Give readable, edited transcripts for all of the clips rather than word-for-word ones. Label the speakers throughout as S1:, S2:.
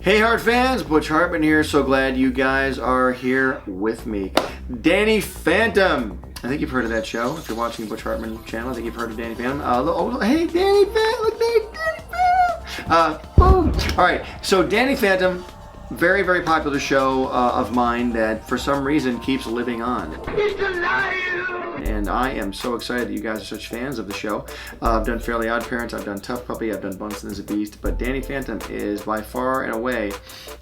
S1: Hey Hart fans, Butch Hartman here. So glad you guys are here with me. Danny Fenton. I think you've heard of that show. If you're watching the Butch Hartman channel, I think you've heard of Danny Fenton. Hey Danny Fenton, look, Danny Fenton. Boom. All right, so Danny Fenton, very, very popular show of mine that for some reason keeps living on. He's alive! And I am so excited that you guys are such fans of the show. I've done Fairly Odd Parents, I've done TUFF Puppy, I've done Bunsen as a Beast, but Danny Fenton is by far and away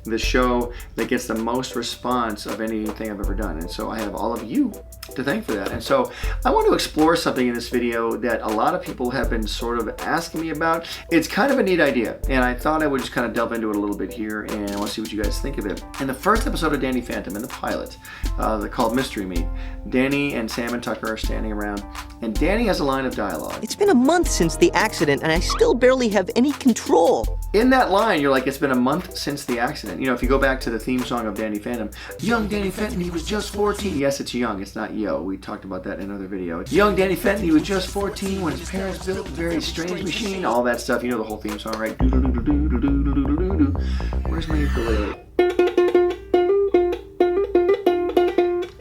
S1: the show that gets the most response of anything I've ever done. And so I have all of you to thank for that. And so I want to explore something in this video that a lot of people have been sort of asking me about. It's kind of a neat idea, and I thought I would just kind of delve into it a little bit here, and I want to see what you guys think of it. In the first episode of Danny Fenton, in the pilot, called Mystery Meat, Danny and Sam and Tucker are standing around, and Danny has a line of dialogue.
S2: It's been a month since the accident, and I still barely have any control.
S1: In that line, you're like, it's been a month since the accident. You know, if you go back to the theme song of Danny Fenton, young Danny Fenton, he was just 14. Yes, it's young, it's not yo. We talked about that in another video. It's young Danny Fenton, he was just 14 when his parents built a very strange machine. All that stuff, you know the whole theme song, right? Where's my ukulele?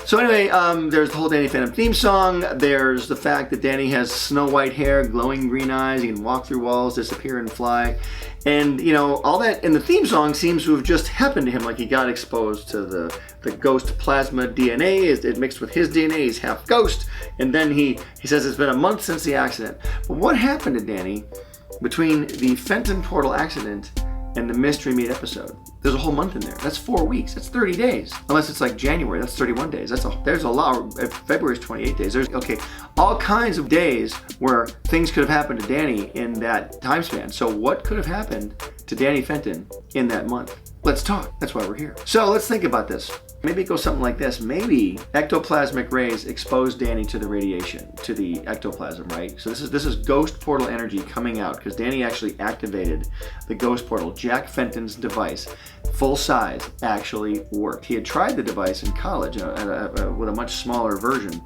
S1: So anyway, there's the whole Danny Fenton theme song. There's the fact that Danny has snow white hair, glowing green eyes, he can walk through walls, disappear and fly. And, you know, all that in the theme song seems to have just happened to him, like he got exposed to the ghost plasma DNA. It mixed with his DNA, he's half ghost. And then he says it's been a month since the accident. But what happened to Danny between the Fenton portal accident and the Mystery Meat episode? There's a whole month in there. That's 4 weeks. That's 30 days. Unless it's like January, that's 31 days. There's a lot. February is 28 days. There's all kinds of days where things could have happened to Danny in that time span. So what could have happened to Danny Fenton in that month? Let's talk. That's why we're here. So let's think about this. Maybe it goes something like this. Maybe ectoplasmic rays exposed Danny to the radiation, to the ectoplasm, right? So this is ghost portal energy coming out because Danny actually activated the ghost portal. Jack Fenton's device, full size, actually worked. He had tried the device in college with a much smaller version.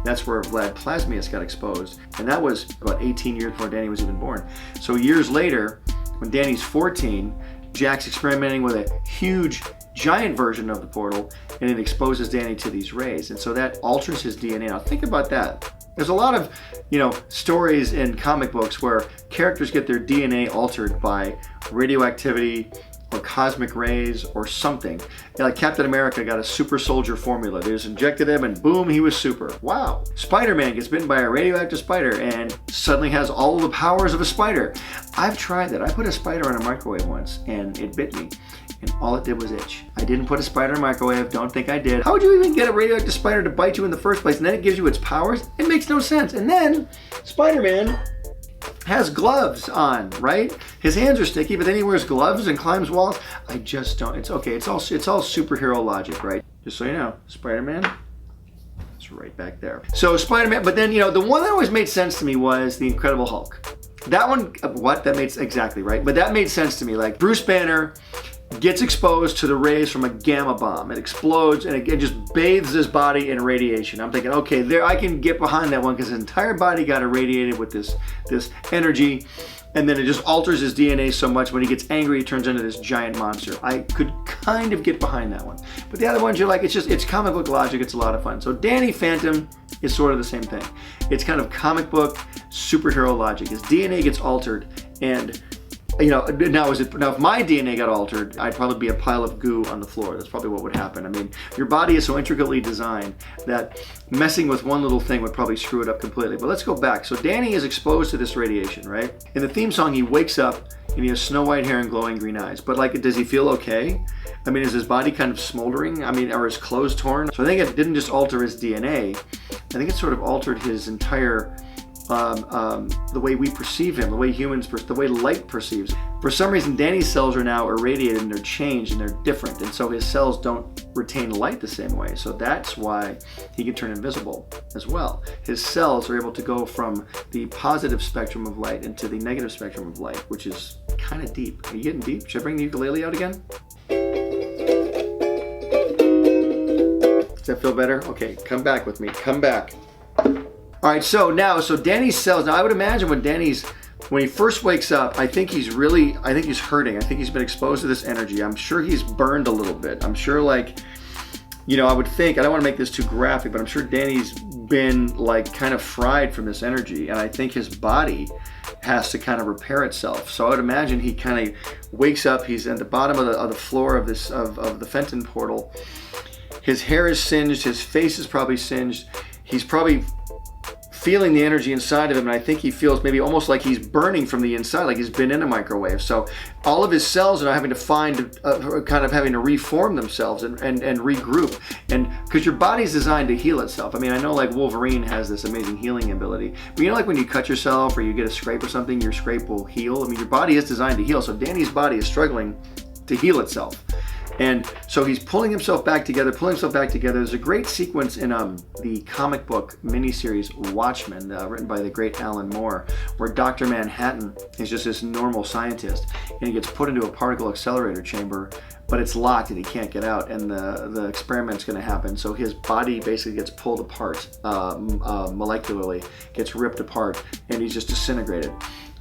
S1: That's where Vlad Plasmius got exposed. And that was about 18 years before Danny was even born. So years later, when Danny's 14, Jack's experimenting with a huge, giant version of the portal, and it exposes Danny to these rays. And so that alters his DNA. Now think about that. There's a lot of, stories in comic books where characters get their DNA altered by radioactivity or cosmic rays or something. Like Captain America got a super soldier formula. They just injected him and boom, he was super. Wow. Spider-Man gets bitten by a radioactive spider and suddenly has all the powers of a spider. I've tried that. I put a spider in a microwave once and it bit me. And all it did was itch. I didn't put a spider in a microwave. Don't think I did. How would you even get a radioactive spider to bite you in the first place? And then it gives you its powers? It makes no sense. And then Spider-Man has gloves on, right? His hands are sticky, but then he wears gloves and climbs walls. I just don't. It's okay. It's all superhero logic, right? Just so you know, Spider-Man, it's right back there. So Spider-Man, but then, the one that always made sense to me was the Incredible Hulk. That one, that made exactly right. But that made sense to me. Like Bruce Banner gets exposed to the rays from a gamma bomb. It explodes and it just bathes his body in radiation. I'm thinking, okay, there I can get behind that one because his entire body got irradiated with this energy, and then it just alters his DNA so much when he gets angry, he turns into this giant monster. I could kind of get behind that one. But the other ones, you're like, it's comic book logic, it's a lot of fun. So Danny Fenton is sort of the same thing. It's kind of comic book superhero logic. His DNA gets altered, and now if my DNA got altered, I'd probably be a pile of goo on the floor. That's probably what would happen. I mean, your body is so intricately designed that messing with one little thing would probably screw it up completely. But let's go back. So Danny is exposed to this radiation, right? In the theme song, he wakes up and he has snow white hair and glowing green eyes. But does he feel okay? I mean, is his body kind of smoldering? I mean, are his clothes torn? So I think it didn't just alter his DNA. I think it sort of altered his entire the way we perceive him, the way the way light perceives. For some reason, Danny's cells are now irradiated and they're changed and they're different, and so his cells don't retain light the same way. So that's why he can turn invisible as well. His cells are able to go from the positive spectrum of light into the negative spectrum of light, which is kind of deep. Are you getting deep? Should I bring the ukulele out again? Does that feel better? Okay, come back with me. Come back. All right, so Danny's cells. Now, I would imagine when Danny's when he first wakes up, I think he's hurting. I think he's been exposed to this energy. I'm sure he's burned a little bit. I'm sure, like, you know, I would think, I don't want to make this too graphic, but I'm sure Danny's been like kind of fried from this energy, and I think his body has to kind of repair itself. So I would imagine he kind of wakes up, he's at the bottom of the floor of this of the Fenton portal. His hair is singed, his face is probably singed. He's probably feeling the energy inside of him, and I think he feels maybe almost like he's burning from the inside, like he's been in a microwave. So all of his cells are now having to kind of having to reform themselves and regroup. And because your body's designed to heal itself. I mean, I know like Wolverine has this amazing healing ability, but you know, like when you cut yourself or you get a scrape or something, your scrape will heal. I mean, your body is designed to heal. So Danny's body is struggling to heal itself. And so he's pulling himself back together. There's a great sequence in the comic book miniseries Watchmen, written by the great Alan Moore, where Dr. Manhattan is just this normal scientist, and he gets put into a particle accelerator chamber, but it's locked and he can't get out, and the experiment's going to happen. So his body basically gets pulled apart molecularly, gets ripped apart, and he's just disintegrated.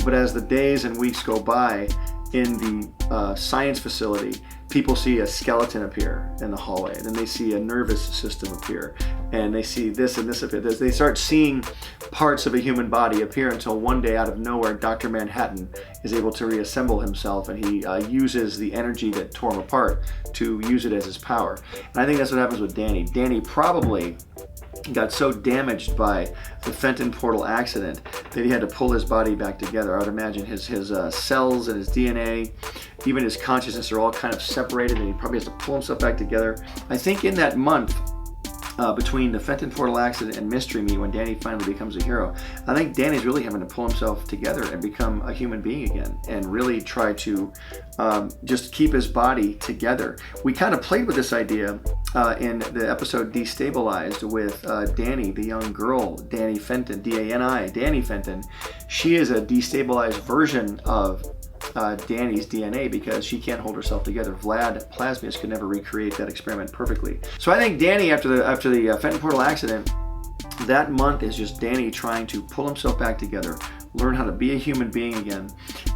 S1: But as the days and weeks go by in the science facility, people see a skeleton appear in the hallway, and then they see a nervous system appear, and they see this and this appear. They start seeing parts of a human body appear until one day, out of nowhere, Dr. Manhattan is able to reassemble himself, and he uses the energy that tore him apart to use it as his power. And I think that's what happens with Danny. Danny probably got so damaged by the Fenton portal accident that he had to pull his body back together. I would imagine his cells and his DNA, even his consciousness, are all kind of separated, and he probably has to pull himself back together. I think in that month between the Fenton portal accident and Mystery Me, when Danny finally becomes a hero, I think Danny's really having to pull himself together and become a human being again, and really try to just keep his body together. We kind of played with this idea in the episode Destabilized with Danny, the young girl, Danny Fenton, D-A-N-I, Danny Fenton. She is a destabilized version of Danny's DNA because she can't hold herself together. Vlad Plasmius could never recreate that experiment perfectly. So I think Danny, after the Fenton portal accident, that month is just Danny trying to pull himself back together, learn how to be a human being again,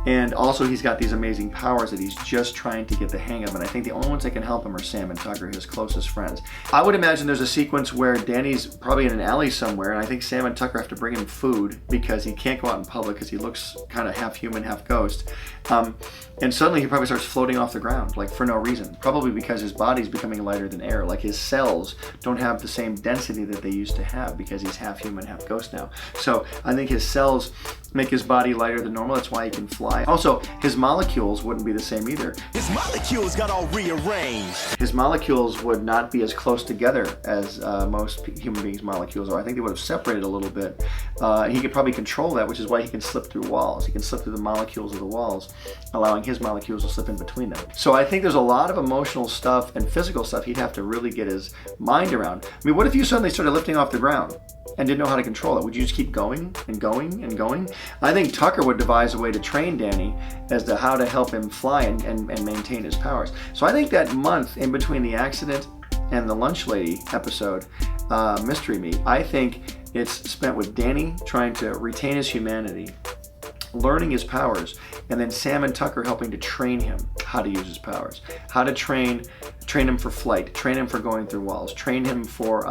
S1: and also he's got these amazing powers that he's just trying to get the hang of, and I think the only ones that can help him are Sam and Tucker, his closest friends. I would imagine there's a sequence where Danny's probably in an alley somewhere, and I think Sam and Tucker have to bring him food because he can't go out in public because he looks kind of half human, half ghost. And suddenly he probably starts floating off the ground, like for no reason. Probably because his body's becoming lighter than air. Like his cells don't have the same density that they used to have because he's half human, half ghost now. So I think his cells make his body lighter than normal. That's why he can fly. Also, his molecules wouldn't be the same either. His molecules got all rearranged. His molecules would not be as close together as most human beings' molecules are. I think they would have separated a little bit. He could probably control that, which is why he can slip through walls. He can slip through the molecules of the walls, allowing his molecules to slip in between them. So I think there's a lot of emotional stuff and physical stuff he'd have to really get his mind around. I mean, what if you suddenly started lifting off the ground and didn't know how to control it? Would you just keep going and going and going? I think Tucker would devise a way to train Danny as to how to help him fly and maintain his powers. So I think that month in between the accident and the Lunch Lady episode, Mystery Me, I think it's spent with Danny trying to retain his humanity, learning his powers, and then Sam and Tucker helping to train him how to use his powers, how to train him for flight, train him for going through walls, train him for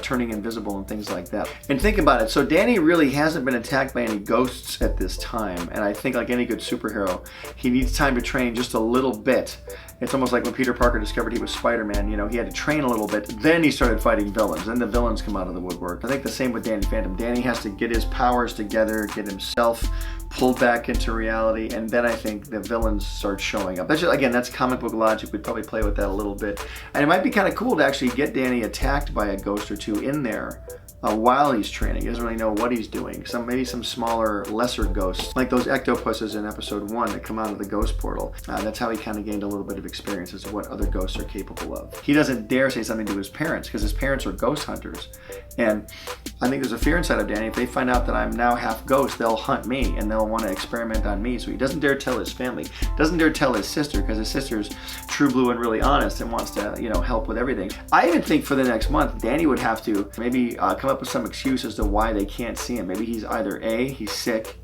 S1: turning invisible and things like that. And think about it. So Danny really hasn't been attacked by any ghosts at this time, and I think like any good superhero, he needs time to train just a little bit. It's almost like when Peter Parker discovered he was Spider-Man, he had to train a little bit, then he started fighting villains, then the villains come out of the woodwork. I think the same with Danny Phantom. Danny has to get his powers together, get himself pulled back into reality, and then I think the villains start showing up. That's comic book logic. We'd probably play with that a little bit. And it might be kind of cool to actually get Danny attacked by a ghost or two in there while he's training. He doesn't really know what he's doing. Maybe some smaller, lesser ghosts, like those ectopuses in episode 1 that come out of the ghost portal. That's how he kind of gained a little bit of experience as to what other ghosts are capable of. He doesn't dare say something to his parents because his parents are ghost hunters. And I think there's a fear inside of Danny. If they find out that I'm now half ghost, they'll hunt me and they'll want to experiment on me. So he doesn't dare tell his family, doesn't dare tell his sister, because his sister's true blue and really honest and wants to, help with everything. I even think for the next month, Danny would have to maybe come come up with some excuse as to why they can't see him. Maybe he's either A, he's sick,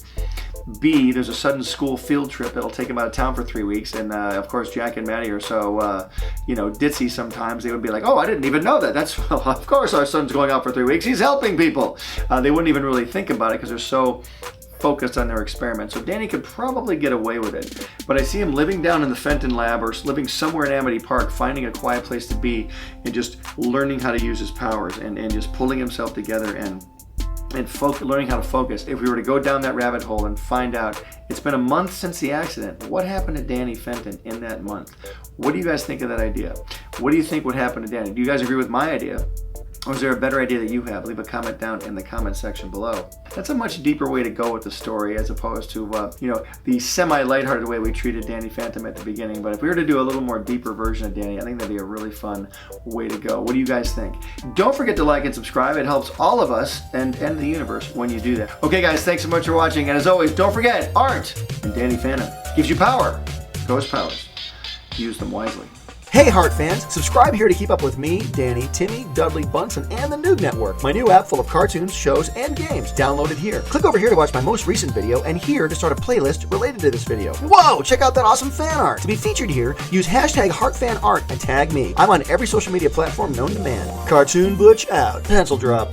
S1: B, there's a sudden school field trip that'll take him out of town for 3 weeks, and of course Jack and Maddie are so ditzy sometimes. They would be like, oh, I didn't even know that. That's, well, of course our son's going out for 3 weeks. He's helping people. They wouldn't even really think about it because they're so focused on their experiment. So Danny could probably get away with it. But I see him living down in the Fenton lab or living somewhere in Amity Park, finding a quiet place to be and just learning how to use his powers and just pulling himself together and learning how to focus. If we were to go down that rabbit hole and find out, it's been a month since the accident, what happened to Danny Fenton in that month? What do you guys think of that idea? What do you think would happen to Danny? Do you guys agree with my idea? Or is there a better idea that you have? Leave a comment down in the comment section below. That's a much deeper way to go with the story as opposed to, the semi-lighthearted way we treated Danny Phantom at the beginning. But if we were to do a little more deeper version of Danny, I think that'd be a really fun way to go. What do you guys think? Don't forget to like and subscribe. It helps all of us and the universe when you do that. Okay, guys, thanks so much for watching. And as always, don't forget, art and Danny Phantom gives you power. Ghost powers. Use them wisely.
S3: Hey Heart fans, subscribe here to keep up with me, Danny, Timmy, Dudley, Bunsen, and the NOOG Network, my new app full of cartoons, shows, and games. Download it here. Click over here to watch my most recent video and here to start a playlist related to this video. Whoa, check out that awesome fan art. To be featured here, use hashtag HeartFanArt and tag me. I'm on every social media platform known to man. Cartoon Butch out. Pencil drop.